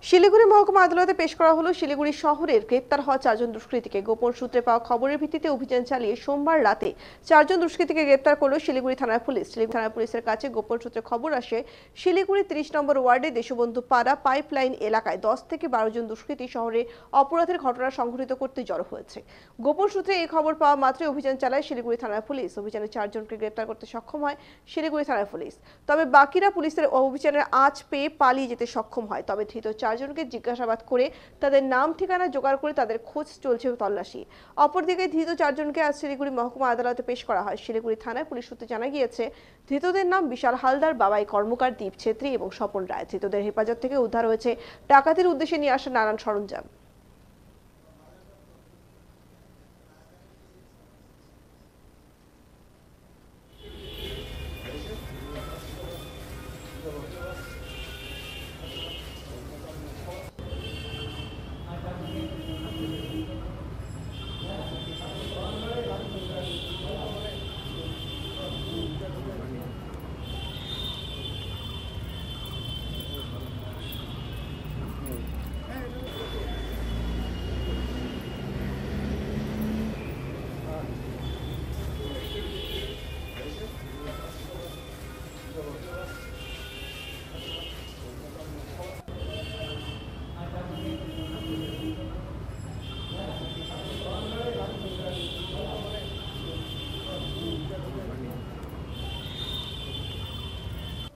শিলিগুড়ি মহকুমা আদালতে পেশ করা হলো শিলিগুড়ি শহরের গ্রেপ্তার হওয়া 4 জন দুষ্কৃতীকে। গোপন সূত্রে পাওয়া খবরের ভিত্তিতে অভিযান চালিয়ে সোমবার রাতে 4 জন দুষ্কৃতীকে গ্রেপ্তার করল শিলিগুড়ি থানার পুলিশ। শিলিগুড়ি থানার পুলিশের কাছে গোপন সূত্রে খবর আসে শিলিগুড়ি 30 নম্বর ওয়ার্ডে দেশবন্ধু পাড়া পাইপলাইন এলাকায় 10 থেকে 12 জন দুষ্কৃতী শহরে অপরাধের ঘটনা সংঘটিত করতে জড়ো হয়েছে। গোপন সূত্রে এই খবর পাওয়া মাত্রই অভিযান চালায় শিলিগুড়ি থানার পুলিশ। অভিযানে 4 জনকে গ্রেপ্তার করতে সক্ষম হয় শিলিগুড়ি থানার পুলিশ। তবে বাকিরা পুলিশের অভিযানের আঁচ পেয়ে পালিয়ে যেতে সক্ষম হয়। তবে ধৃত 4 জনকে জিজ্ঞাসাবাদ করে তাদের নাম ঠিকানা জোগাড় করে তাদের খোঁজ চলছে তল্লাশি। অপরদিকে ধৃত 4 জনকে আজ শিলিগুড়ি মহকুমা আদালতে পেশ করা হয়। শিলিগুড়ি থানায় পুলিশ সূত্রে জানা গিয়েছে ধৃতদের নাম বিশাল হালদার, বাবাই কর্মকার, দীপ ছেত্রী এবং স্বপন রায়। ধৃতদের হেফাজত থেকে উদ্ধার হয়েছে ডাকাতির উদ্দেশ্যে নিয়ে আসা নানান সরঞ্জাম।